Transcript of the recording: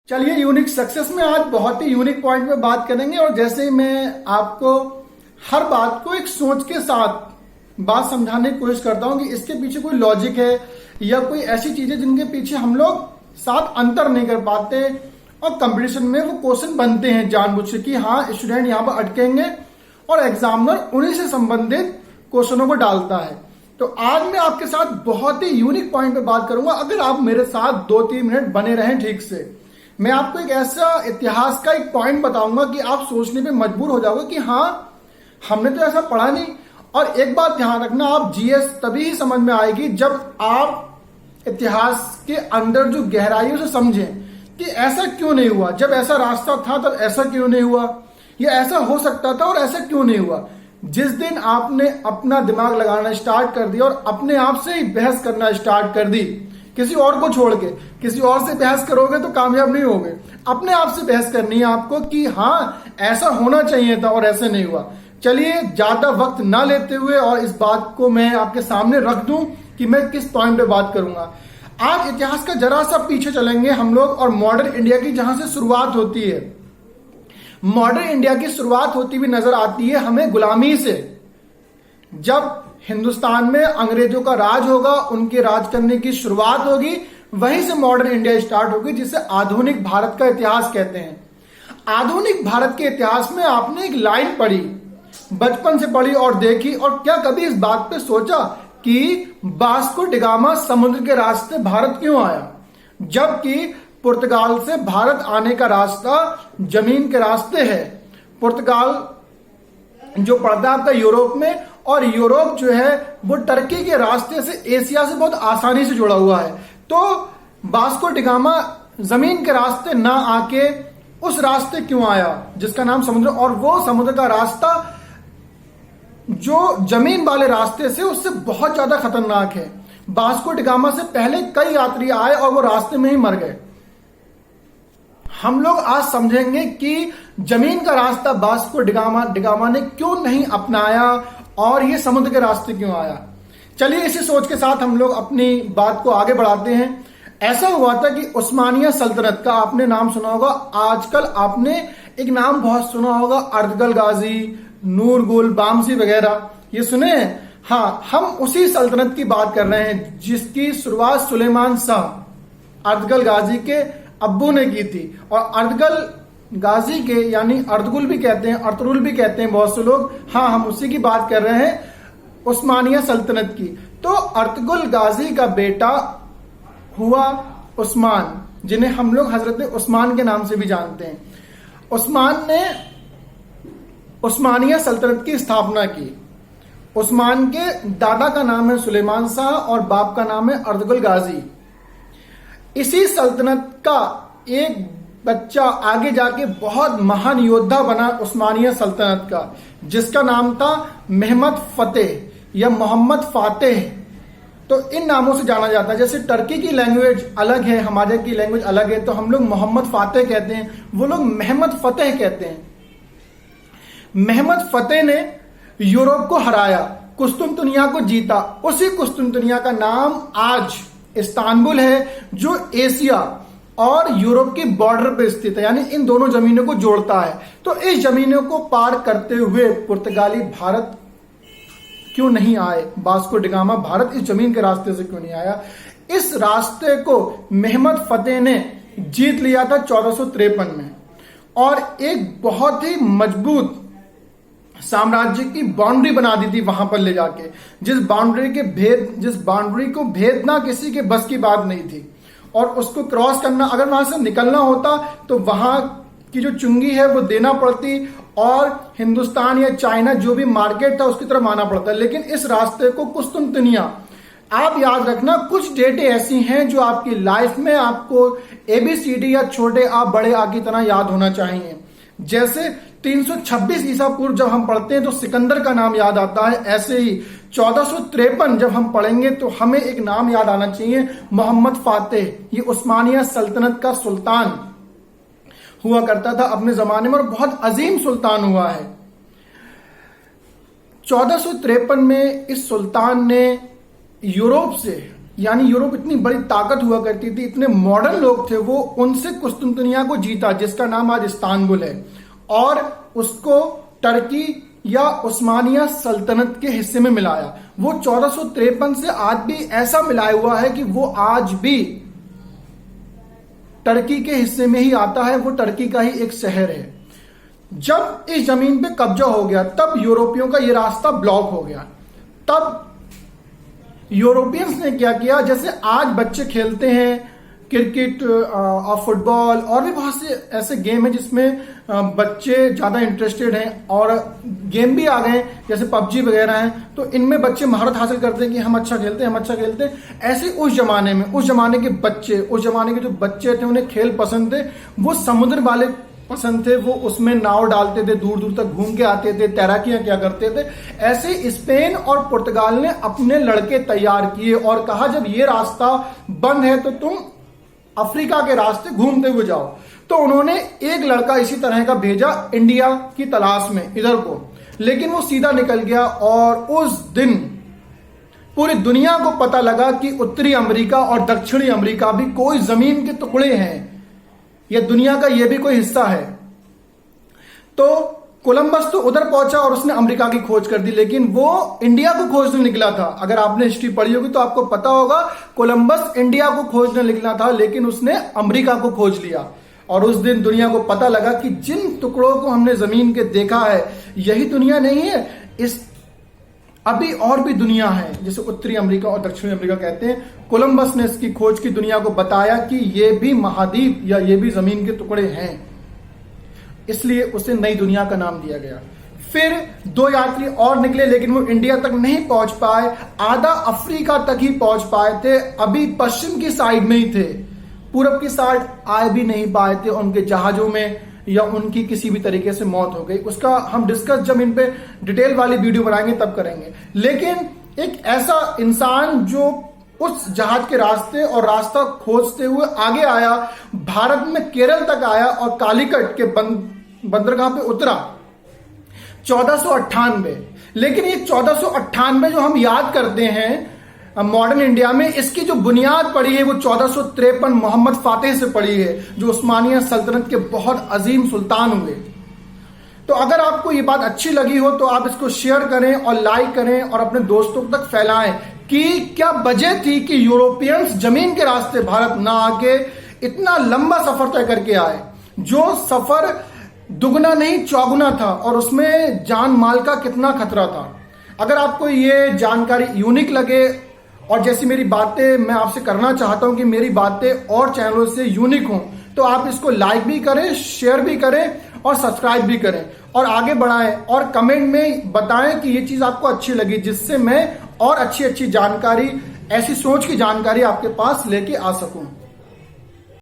चलिए unique success में आज बहुत ही यूनिक पॉइंट पे बात करेंगे। और जैसे ही मैं आपको हर बात को एक सोच के साथ बात समझाने की कोशिश करता हूं कि इसके पीछे कोई लॉजिक है या कोई ऐसी चीजें जिनके पीछे हम लोग साथ अंतर नहीं कर पाते और कंपटीशन में वो क्वेश्चन बनते हैं जानबूझ के कि हाँ स्टूडेंट यहाँ पर अटकेंगे और एग्जामिनर उन्हीं से संबंधित क्वेश्चनों को डालता है। तो आज मैं आपके साथ बहुत ही यूनिक पॉइंट पे बात करूंगा। अगर आप मेरे साथ 2-3 मिनट बने रहें ठीक से, मैं आपको एक ऐसा इतिहास का एक पॉइंट बताऊंगा कि आप सोचने पे मजबूर हो जाओगे कि हाँ हमने तो ऐसा पढ़ा नहीं। और एक बात ध्यान रखना, आप जीएस तभी ही समझ में आएगी जब आप इतिहास के अंदर जो गहराइयों से समझें कि ऐसा क्यों नहीं हुआ, जब ऐसा रास्ता था तब ऐसा क्यों नहीं हुआ, या ऐसा हो सकता था और ऐसा क्यों नहीं हुआ। जिस दिन आपने अपना दिमाग लगाना स्टार्ट कर दिया और अपने आप से ही बहस करना स्टार्ट कर दी, किसी और को छोड़ के, किसी और से बहस करोगे तो कामयाब नहीं होगे। अपने आप से बहस करनी है आपको कि हाँ ऐसा होना चाहिए था और ऐसे नहीं हुआ। चलिए ज्यादा वक्त ना लेते हुए और इस बात को मैं आपके सामने रख दूं कि मैं किस पॉइंट पे बात करूंगा। आज इतिहास का जरा सा पीछे चलेंगे हम लोग और मॉडर्न इंडिया की जहां से शुरुआत होती है। मॉडर्न इंडिया की शुरुआत होती हुई नजर आती है हमें गुलामी से। जब हिंदुस्तान में अंग्रेजों का राज होगा, उनके राज करने की शुरुआत होगी, वहीं से मॉडर्न इंडिया स्टार्ट होगी, जिसे आधुनिक भारत का इतिहास कहते हैं। आधुनिक भारत के इतिहास में आपने एक लाइन पढ़ी, बचपन से पढ़ी और देखी, और क्या कभी इस बात पे सोचा कि वास्को डिगामा समुद्र के रास्ते भारत क्यों आया, जबकि पुर्तगाल से भारत आने का रास्ता जमीन के रास्ते है। पुर्तगाल जो पड़ता है आपका यूरोप में, और यूरोप जो है वो टर्की के रास्ते से एशिया से बहुत आसानी से जुड़ा हुआ है। तो वास्को डिगामा जमीन के रास्ते ना आके उस रास्ते क्यों आया जिसका नाम समुद्र, और वो समुद्र का रास्ता जो जमीन वाले रास्ते से उससे बहुत ज्यादा खतरनाक है। वास्को डिगामा से पहले कई यात्री आए और वो रास्ते में ही मर गए। हम लोग आज समझेंगे कि जमीन का रास्ता वास्को डिगामा ने क्यों नहीं अपनाया और ये समुद्र के रास्ते क्यों आया। चलिए इसी सोच के साथ हम लोग अपनी बात को आगे बढ़ाते हैं। ऐसा हुआ था कि उस्मानिया सल्तनत का आपने नाम सुना होगा, आजकल आपने एक नाम बहुत सुना होगा, अर्तुगरुल गाजी, नूरगुल बामसी वगैरह, ये सुने हैं। हाँ, हम उसी सल्तनत की बात कर रहे हैं जिसकी शुरुआत सुलेमान शाह अर्तुगरुल गाजी के अब्बू ने की थी। और अर्तुगरुल गाजी के यानी अर्तुगरुल भी कहते हैं, अर्तुगरुल भी कहते हैं बहुत से लोग। हाँ, हम उसी की बात कर रहे हैं, उस्मानिया सल्तनत की। तो अर्तुगरुल गाजी का बेटा हुआ उस्मान, जिन्हें हम लोग हजरत उस्मान के नाम से भी जानते हैं। उस्मान ने उस्मानिया सल्तनत की स्थापना की। उस्मान के दादा का नाम है सुलेमान शाह और बाप का नाम है अर्तुगरुल गाजी। इसी सल्तनत का एक बच्चा आगे जाके बहुत महान योद्धा बना उस्मानिया सल्तनत का, जिसका नाम था महमद फतेह या मोहम्मद फातेह। तो इन नामों से जाना जाता है। जैसे टर्की की लैंग्वेज अलग है, हमारे की लैंग्वेज अलग है, तो हम लोग मोहम्मद फातेह कहते हैं, वो लोग महमद फतेह कहते हैं। महमद फतेह ने यूरोप को हराया, कुस्तुनतुनिया को जीता। उसी कुस्तुनतुनिया का नाम आज इस्तांबुल है, जो एशिया और यूरोप की बॉर्डर पे स्थित है, यानी इन दोनों जमीनों को जोड़ता है। तो इस जमीनों को पार करते हुए पुर्तगाली भारत क्यों नहीं आए, वास्को डिगामा भारत इस जमीन के रास्ते से क्यों नहीं आया। इस रास्ते को महमद फतेह ने जीत लिया था 1453 में, और एक बहुत ही मजबूत साम्राज्य की बाउंड्री बना दी थी वहां पर ले जाके, जिस बाउंड्री को भेदना किसी के बस की बात नहीं थी। और उसको क्रॉस करना, अगर वहां से निकलना होता तो वहां की जो चुंगी है वो देना पड़ती और हिंदुस्तान या चाइना जो भी मार्केट था उसकी तरफ आना पड़ता। लेकिन इस रास्ते को कुस्तुनतुनिया, आप याद रखना कुछ डेटें ऐसी हैं जो आपकी लाइफ में आपको ABCD या छोटे आप बड़े आ की तरह याद होना चाहिए। जैसे 326 ईसा पूर्व जब हम पढ़ते हैं तो सिकंदर का नाम याद आता है। ऐसे ही 1453 जब हम पढ़ेंगे तो हमें एक नाम याद आना चाहिए, मोहम्मद फातेह। ये उस्मानिया सल्तनत का सुल्तान हुआ करता था अपने जमाने में और बहुत अजीम सुल्तान हुआ है। 1453 में इस सुल्तान ने यूरोप से यानी यूरोप इतनी बड़ी ताकत हुआ करती थी, इतने मॉडर्न लोग थे वो, उनसे कुस्तुनतुनिया को जीता, जिसका नाम आज इस्तांबुल है, और उसको टर्की या उस्मानिया सल्तनत के हिस्से में मिलाया। वो 1453 से आज भी ऐसा मिलाया हुआ है कि वो आज भी टर्की के हिस्से में ही आता है, वो टर्की का ही एक शहर है। जब इस जमीन पे कब्जा हो गया तब यूरोपियों का ये रास्ता ब्लॉक हो गया। तब यूरोपियंस ने क्या किया, जैसे आज बच्चे खेलते हैं क्रिकेट और फुटबॉल और भी बहुत से ऐसे गेम हैं जिसमें बच्चे ज्यादा इंटरेस्टेड हैं, और गेम भी आ गए जैसे पबजी वगैरह हैं, तो इनमें बच्चे महारत हासिल करते हैं कि हम अच्छा खेलते हैं, हम अच्छा खेलते हैं। ऐसे उस जमाने में, उस जमाने के बच्चे, उस जमाने के जो बच्चे थे उन्हें खेल पसंद थे, वो समुद्र वाले पसंद थे, वो उसमें नाव डालते थे, दूर दूर तक घूम के आते थे, तैराकियां क्या करते थे। ऐसे स्पेन और पुर्तगाल ने अपने लड़के तैयार किए और कहा जब ये रास्ता बंद है तो तुम अफ्रीका के रास्ते घूमते हुए जाओ। तो उन्होंने एक लड़का इसी तरह का भेजा इंडिया की तलाश में इधर को, लेकिन वो सीधा निकल गया और उस दिन पूरी दुनिया को पता लगा कि उत्तरी अमेरिका और दक्षिणी अमेरिका भी कोई जमीन के टुकड़े हैं, यह दुनिया का यह भी कोई हिस्सा है। तो कोलंबस तो उधर पहुंचा और उसने अमेरिका की खोज कर दी, लेकिन वो इंडिया को खोजने निकला था। अगर आपने हिस्ट्री पढ़ी होगी तो आपको पता होगा कोलंबस इंडिया को खोजने निकला था, लेकिन उसने अमेरिका को खोज लिया। और उस दिन दुनिया को पता लगा कि जिन टुकड़ों को हमने जमीन के देखा है यही दुनिया नहीं है, इस अभी और भी दुनिया है जिसे उत्तरी अमेरिका और दक्षिणी अमेरिका कहते हैं। कोलंबस ने इसकी खोज की, दुनिया को बताया कि ये भी महाद्वीप या ये भी जमीन के टुकड़े हैं, इसलिए उसे नई दुनिया का नाम दिया गया। फिर 2 यात्री और निकले, लेकिन वो इंडिया तक नहीं पहुंच पाए, आधा अफ्रीका तक ही पहुंच पाए थे, अभी पश्चिम की साइड में ही थे, पूरब की साइड आए भी नहीं पाए थे। उनके जहाजों में या उनकी किसी भी तरीके से मौत हो गई। उसका हम डिस्कस जब इन पे डिटेल वाली वीडियो बनाएंगे तब करेंगे। लेकिन एक ऐसा इंसान जो उस जहाज के रास्ते और रास्ता खोजते हुए आगे आया, भारत में केरल तक आया और कालीकट के बंदरगाह पे उतरा 1498। लेकिन ये 1498 जो हम याद करते हैं मॉडर्न इंडिया में, इसकी जो बुनियाद पड़ी है वो 1453 मोहम्मद फातेह से पड़ी है, जो उस्मानिया सल्तनत के बहुत अजीम सुल्तान हुए। तो अगर आपको ये बात अच्छी लगी हो तो आप इसको शेयर करें और लाइक करें और अपने दोस्तों तक फैलाएं कि क्या वजह थी कि यूरोपियंस जमीन के रास्ते भारत ना आके इतना लंबा सफर तय करके आए, जो सफर दुगना नहीं चौगुना था, और उसमें जान माल का कितना खतरा था। अगर आपको ये जानकारी यूनिक लगे और जैसी मेरी बातें मैं आपसे करना चाहता हूं कि मेरी बातें और चैनलों से यूनिक हों, तो आप इसको लाइक भी करें, शेयर भी करें और सब्सक्राइब भी करें और आगे बढ़ाएं, और कमेंट में बताएं कि ये चीज आपको अच्छी लगी, जिससे मैं और अच्छी जानकारी, ऐसी सोच की जानकारी आपके पास लेके आ सकूं।